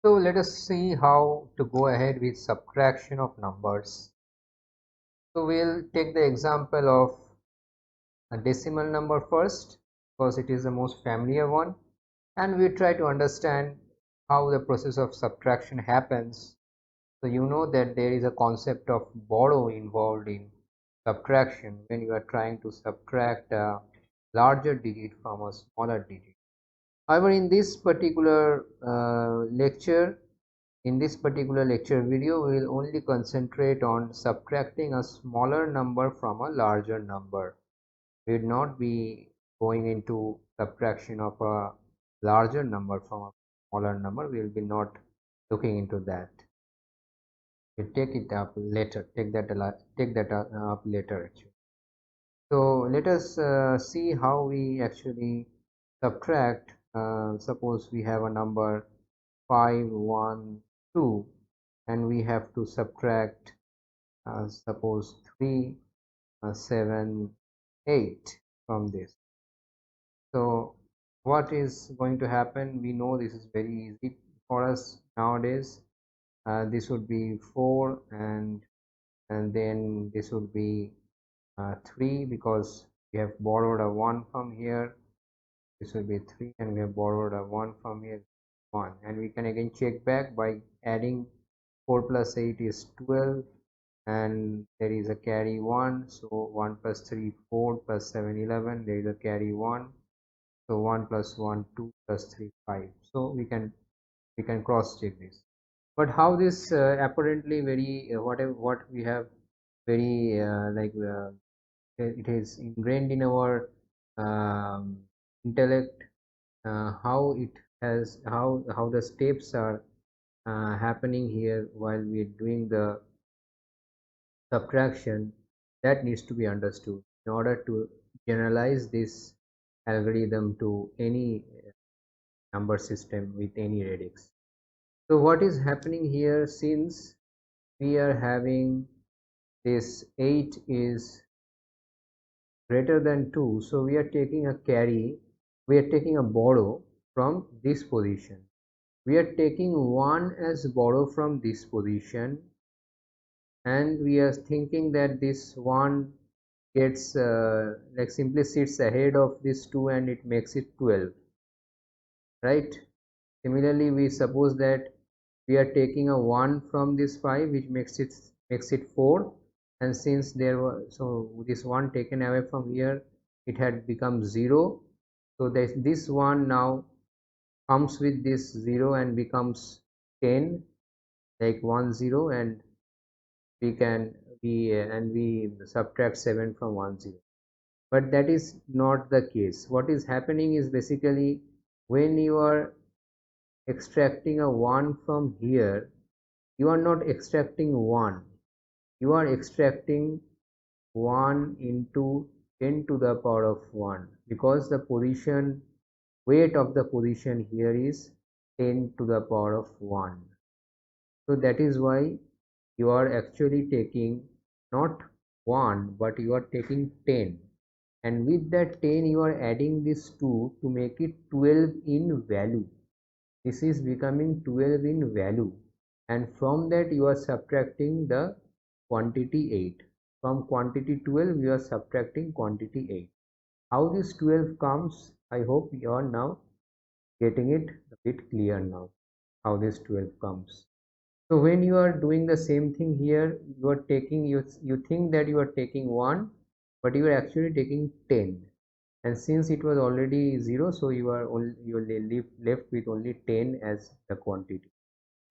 So let us see how to go ahead with subtraction of numbers. So we'll take the example of a decimal number first because it is the most familiar one, and we try to understand how the process of subtraction happens. So you know that there is a concept of borrow involved in subtraction when you are trying to subtract a larger digit from a smaller digit. However, in this particular lecture video, we will only concentrate on subtracting a smaller number from a larger number. We will not be going into subtraction of a larger number from a smaller number. We will be not looking into that. We'll take it up later. Take that up later. Actually. So let us see how we actually subtract. Suppose we have a number 512 and we have to subtract suppose 3 7 8 from this. So what is going to happen? We know this is very easy for us nowadays. This would be 4 and then this would be 3 because we have borrowed a 1 from here. This will be 3 and we have borrowed a 1 from here, 1, and we can again check back by adding 4 plus 8 is 12 and there is a carry 1, so 1 plus 3 4 plus 7 11, there is a carry 1, so 1 plus 1 2 plus 3 5. So we can cross check this. But how this apparently very whatever what we have very it is ingrained in our um, intellect, how it has how the steps are happening here while we are doing the subtraction, that needs to be understood in order to generalize this algorithm to any number system with any radix. So what is happening here, since we are having this 8 is greater than 2, so we are taking a carry, we are taking a borrow from this position. We are taking 1 as borrow from this position, and we are thinking that this 1 gets like simply sits ahead of this 2 and it makes it 12, right? Similarly, we suppose that we are taking a 1 from this 5 which makes it 4, and since there was so this 1 taken away from here, it had become 0, so this one now comes with this 0 and becomes 10, like 1 0, and we can we subtract 7 from 1 0. But that is not the case. What is happening is basically when you are extracting a 1 from here, you are not extracting 1, you are extracting 1 into 10 to the power of 1, because the position weight of the position here is 10 to the power of 1. So that is why you are actually taking not 1 but you are taking 10, and with that 10 you are adding this 2 to make it 12 in value. This is becoming 12 in value, and from that you are subtracting the quantity 8. From quantity 12 you are subtracting quantity 8. How this 12 comes, I hope you are now getting it a bit clear now, how this 12 comes. So when you are doing the same thing here, you are taking you think that you are taking 1, but you are actually taking 10, and since it was already 0, so you are left with only 10 as the quantity,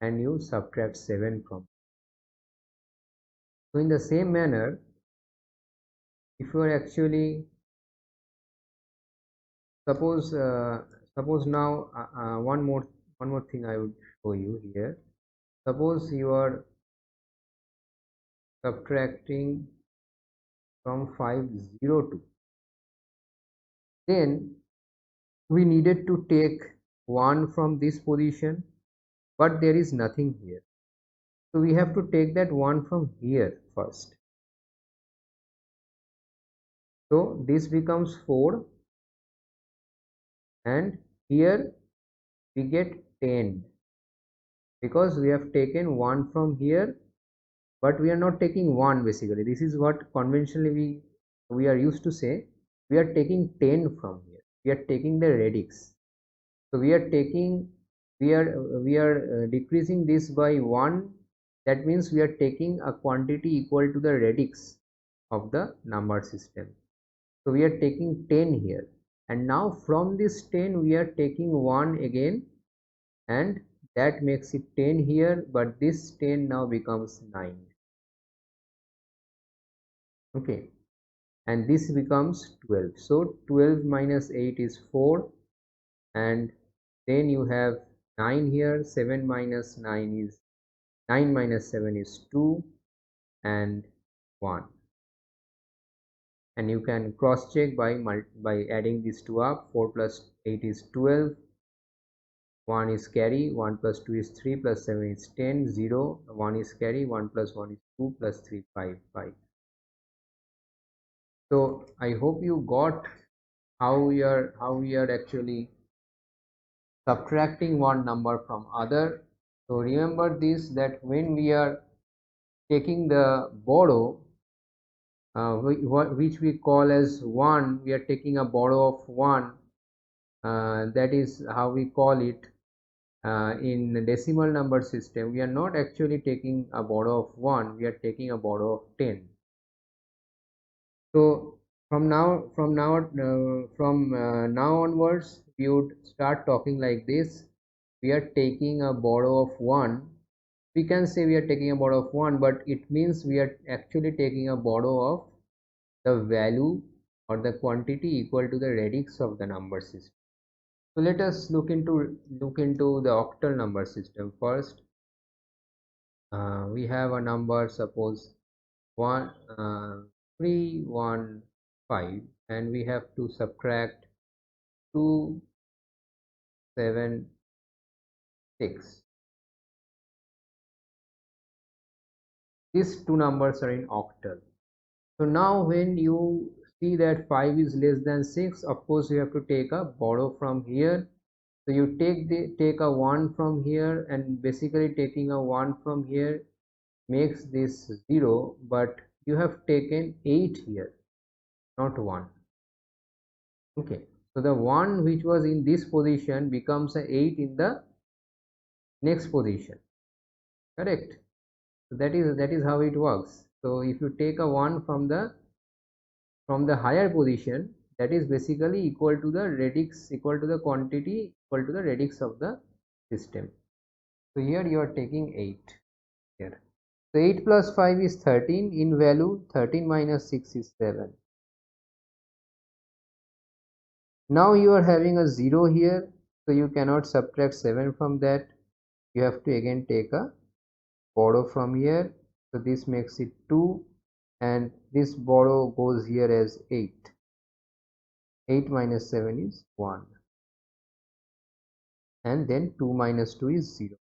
and you subtract 7 from. So in the same manner, if you are actually suppose suppose now one more thing I would show you here. Suppose you are subtracting from 502, then we needed to take 1 from this position, but there is nothing here, so we have to take that 1 from here first. So this becomes 4, and here we get 10, because we have taken 1 from here, but we are not taking 1 basically. This is what conventionally we are used to say. We are taking 10 from here. We are taking the radix. So we are taking, we are decreasing this by 1. That means we are taking a quantity equal to the radix of the number system. So we are taking 10 here, and now from this 10 we are taking 1 again, and that makes it 10 here, but this 10 now becomes 9. Okay, and this becomes 12. So 12 minus 8 is 4, and then you have 9 here. 7 minus 9 is 9 minus 7 is 2 and 1, and you can cross check by adding these two up. 4 plus 8 is 12, 1 is carry, 1 plus 2 is 3, plus 7 is 10, 0, 1 is carry, 1 plus 1 is 2, plus 3, 5, 5. So I hope you got how we are actually subtracting one number from other. So remember this, that when we are taking the borrow, which we call as 1, we are taking a borrow of 1. That is how we call it. In the decimal number system, we are not actually taking a borrow of 1, we are taking a borrow of 10. So from now onwards, we would start talking like this. We are taking a borrow of 1. We can say we are taking a borrow of 1, but it means we are actually taking a borrow of the value or the quantity equal to the radix of the number system. So let us look into the octal number system first. We have a number, suppose 315, and we have to subtract 276. These two numbers are in octal. So now when you see that 5 is less than 6, of course you have to take a borrow from here. So you take a 1 from here, and basically taking a 1 from here makes this 0, but you have taken 8 here, not 1. Okay, so the 1 which was in this position becomes a 8 in the next position, correct? So that is how it works. So if you take a 1 from the higher position, that is basically equal to the radix, equal to the quantity, equal to the radix of the system. So here you are taking 8 here. So 8 plus 5 is 13 in value. 13 minus 6 is 7. Now you are having a 0 here, so you cannot subtract 7 from that. You have to again take a borrow from here. So this makes it 2, and this borrow goes here as 8. 8 minus 7 is 1, and then 2 minus 2 is 0.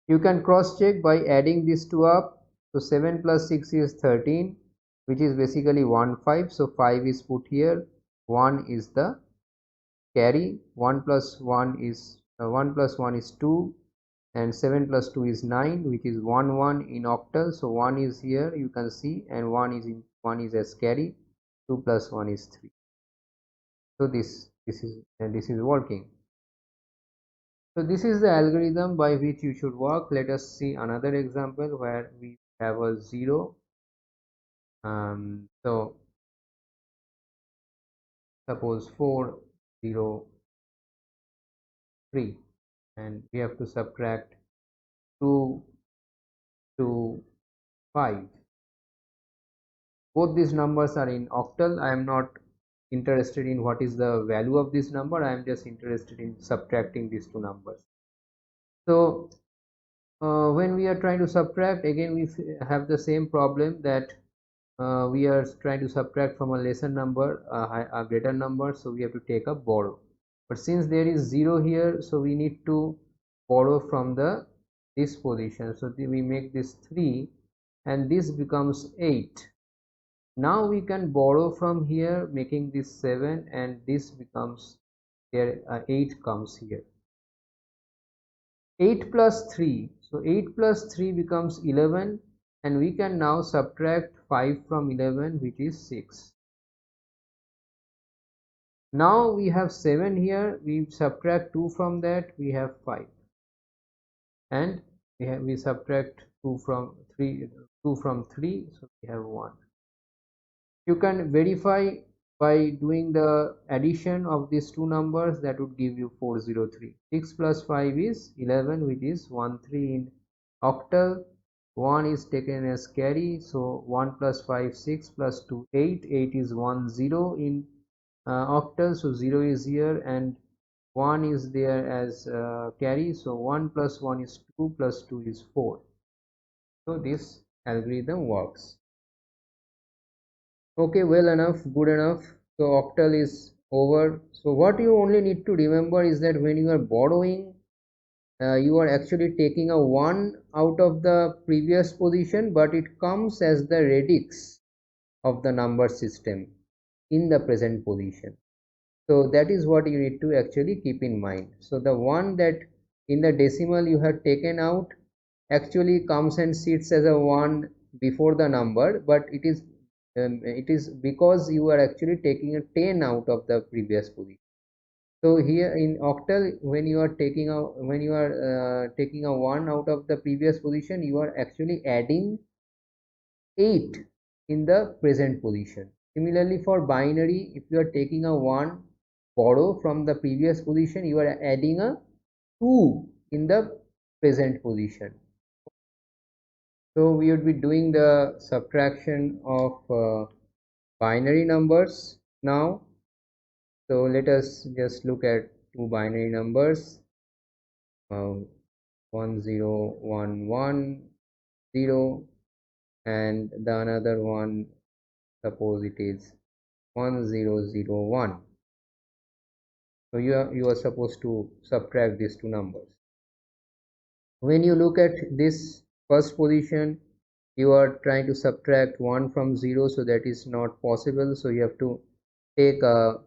You can cross check by adding these two up. So 7 plus 6 is 13, which is basically 1 5. So 5 is put here, 1 is the carry, 1 plus 1 is 2, and 7 plus 2 is 9, which is 1 1 in octal. So 1 is here, you can see, and 1 is as carry. 2 plus 1 is 3. So this is working. So this is the algorithm by which you should work. Let us see another example where we have a 0. So suppose 403, and we have to subtract 2 to 5. Both these numbers are in octal. I am not interested in what is the value of this number. I am just interested in subtracting these two numbers. So when we are trying to subtract, again we have the same problem, that we are trying to subtract from a lesser number a greater number, so we have to take a borrow. But since there is 0 here, so we need to borrow from this position. So we make this 3, and this becomes 8. Now we can borrow from here, making this 7, and this becomes there, 8 comes here. 8 plus 3, so 8 plus 3 becomes 11, and we can now subtract 5 from 11, which is 6. Now we have 7 here, we subtract 2 from that, we have 5, and we subtract 2 from 3, so we have 1. You can verify by doing the addition of these two numbers. That would give you 403. 6 plus 5 is 11, which is 13 in octal. 1 is taken as carry, so 1 plus 5 6 plus 2 8. 8 is 10 in octal, so 0 is here, and 1 is there as carry, so 1 plus 1 is 2 plus 2 is 4. So this algorithm works. Okay, well enough, good enough. So octal is over. So what you only need to remember is that when you are borrowing, you are actually taking a 1 out of the previous position, but it comes as the radix of the number system in the present position. So that is what you need to actually keep in mind. So the one that in the decimal you have taken out actually comes and sits as a 1 before the number, but it is because you are actually taking a 10 out of the previous position. So here in octal, when you are taking a 1 out of the previous position, you are actually adding 8 in the present position. Similarly, for binary, if you are taking a 1 borrow from the previous position, you are adding a 2 in the present position. So we would be doing the subtraction of binary numbers now. So let us just look at two binary numbers, 10110, and the another one, suppose it is 1001. So you are supposed to subtract these two numbers. When you look at this first position, you are trying to subtract 1 from 0, so that is not possible. So you have to take a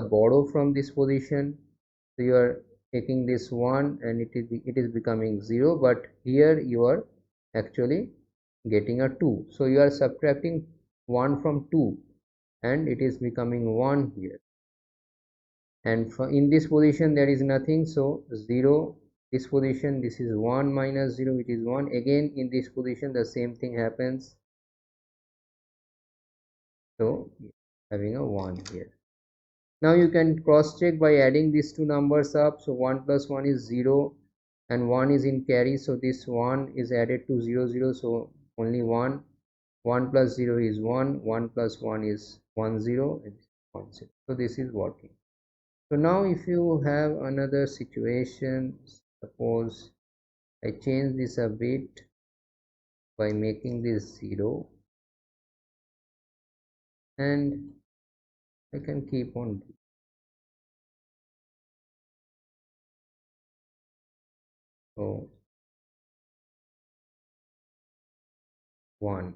borrow from this position. So you are taking this 1 and it is becoming 0, but here you are actually getting a 2. So you are subtracting 1 from 2 and it is becoming 1 here, and in this position there is nothing, so 0. This position, this is 1 minus 0, which is 1. Again in this position the same thing happens, so having a 1 here. Now you can cross check by adding these two numbers up. So 1 plus 1 is 0 and 1 is in carry, so this 1 is added to 0 0, so only 1. 1 plus 0 is 1, 1 plus 1 is 1 0, and 1 0. So this is working. So now if you have another situation, suppose I change this a bit by making this 0, and I can keep on. So 1.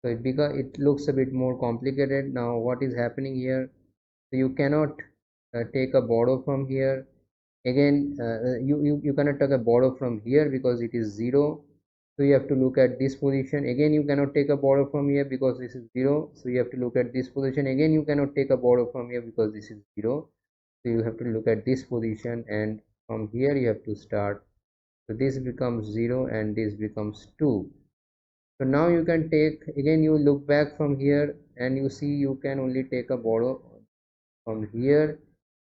So it looks a bit more complicated. Now what is happening here? So you cannot take a borrow from here. Again, you cannot take a borrow from here because it is 0. So you have to look at this position. Again, you cannot take a borrow from here because this is 0. So you have to look at this position. Again, you cannot take a borrow from here because this is 0. So you have to look at this position, and from here you have to start. So this becomes 0 and this becomes 2. So now you can take, again you look back from here and you see you can only take a borrow from here,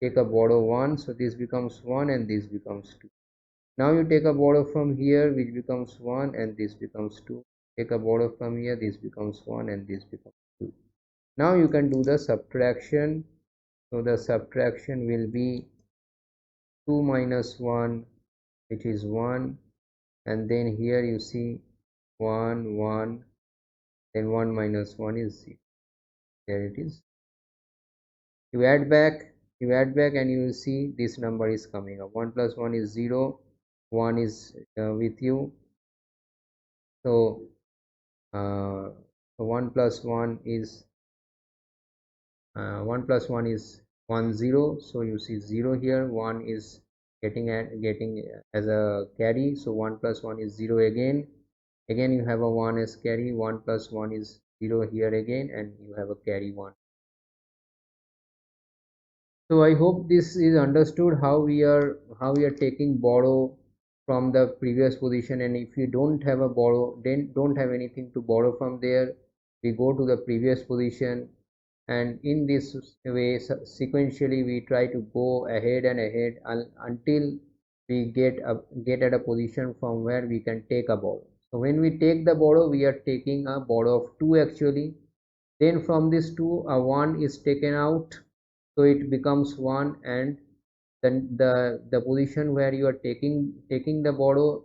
take a borrow 1, so this becomes 1 and this becomes 2. Now you take a borrow from here, which becomes 1 and this becomes 2. Take a borrow from here, this becomes 1 and this becomes 2. Now you can do the subtraction. So the subtraction will be 2 minus 1, which is 1, and then here you see 1 1, then 1 minus 1 is 0. There it is. You add back and you will see this number is coming up. 1 plus 1 is 0, 1 is with you. So 1 plus 1 is 1 plus 1 is 1 0, so you see 0 here, 1 is getting as a carry. So 1 plus 1 is 0 again. Again you have a 1 as carry. 1 plus 1 is 0 here again, and you have a carry 1. So I hope this is understood how we are taking borrow from the previous position, and if you don't have a borrow, then don't have anything to borrow from there, we go to the previous position, and in this way sequentially we try to go ahead and ahead until we get at a position from where we can take a borrow. So when we take the borrow, we are taking a borrow of 2 actually. Then from this 2 a 1 is taken out, so it becomes 1, and then the position where you are taking the borrow,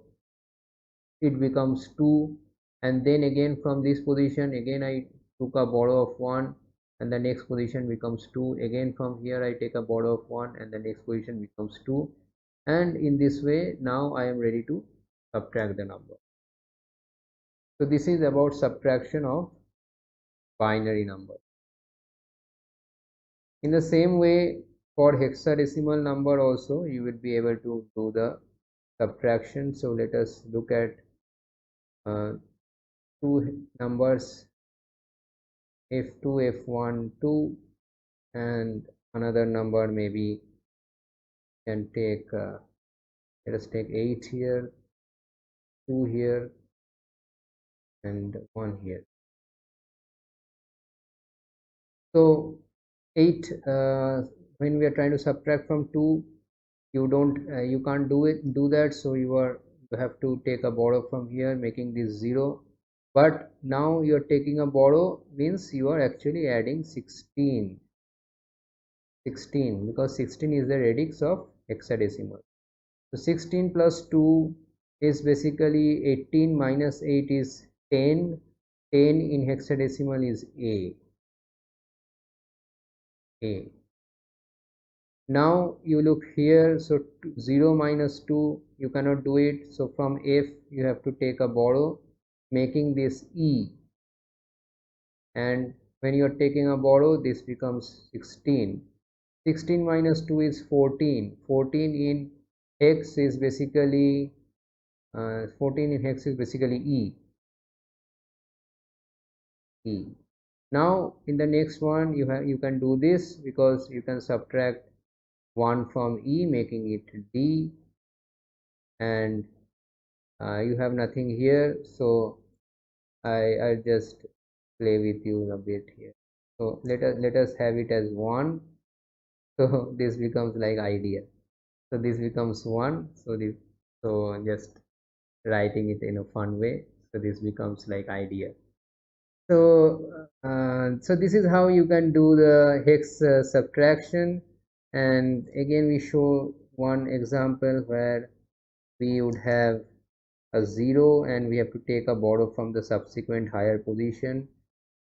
it becomes 2, and then again from this position again I took a borrow of 1, and the next position becomes 2. Again from here I take a borrow of 1, and the next position becomes 2, and in this way now I am ready to subtract the number. So this is about subtraction of binary number. In the same way, for hexadecimal number also you will be able to do the subtraction. So let us look at two numbers, f2 f1 2, and another number maybe can take let us take 8 here, 2 here, and 1 here. So 8, when we are trying to subtract from 2, you can't do that, so you have to take a borrow from here, making this 0. But now you are taking a borrow means you are actually adding 16, because 16 is the radix of hexadecimal. So 16 plus 2 is basically 18, minus 8 is 10. 10 in hexadecimal is a. Now you look here, so 0 minus 2 you cannot do it, so from f you have to take a borrow, making this e, and when you are taking a borrow this becomes 16. 16 minus 2 is 14. 14 in hex is basically 14 in hex is basically e. Now in the next one you can do this, because you can subtract 1 from e, making it d, and you have nothing here, so I'll just play with you a bit here. So let us have it as 1. So this becomes like idea. So this becomes 1. So just writing it in a fun way. So this becomes like idea. So this is how you can do the hex subtraction. And again we show one example where we would have a 0 and we have to take a borrow from the subsequent higher position.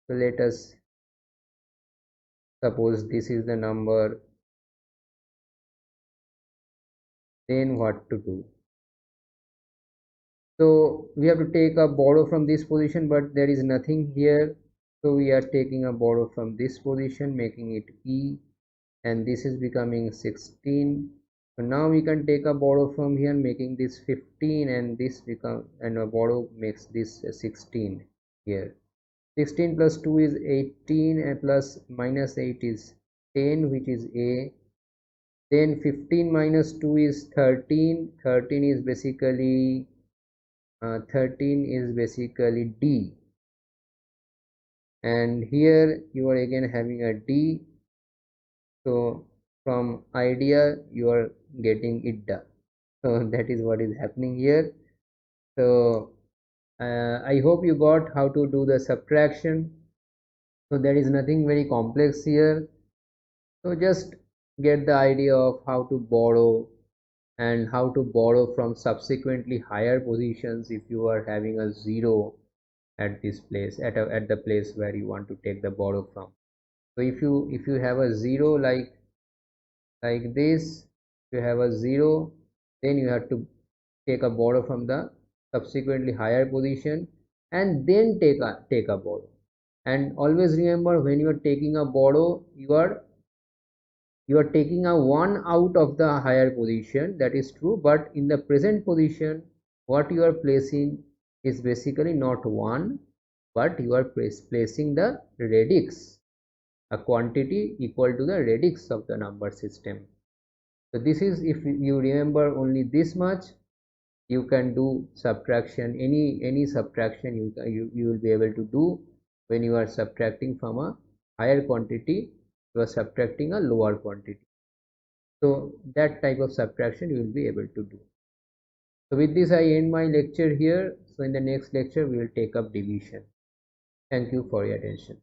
So let us suppose this is the number, then what to do? So we have to take a borrow from this position, but there is nothing here, so we are taking a borrow from this position, making it e, and this is becoming 16. So now we can take a borrow from here, making this 15, and this become, and a borrow makes this 16 here. 16 plus 2 is 18, and plus minus 8 is 10, which is a. Then 15 minus 2 is 13. 13 is basically D, and here you are again having a D. So from idea you are getting idda. So that is what is happening here. So I hope you got how to do the subtraction. So there is nothing very complex here, so just get the idea of how to borrow, and how to borrow from subsequently higher positions if you are having a 0 at this place, at the place where you want to take the borrow from. So if you have a 0 like this, if you have a 0, then you have to take a borrow from the subsequently higher position, and then take a borrow. And always remember, when you are taking a borrow, you are you are taking a 1 out of the higher position, that is true, but in the present position what you are placing is basically not 1, but you are placing the radix, a quantity equal to the radix of the number system. So this is, if you remember only this much, you can do subtraction, any subtraction you will be able to do. When you are subtracting from a higher quantity, you are subtracting a lower quantity, so that type of subtraction you will be able to do. So with this I end my lecture here. So in the next lecture we will take up division. Thank you for your attention.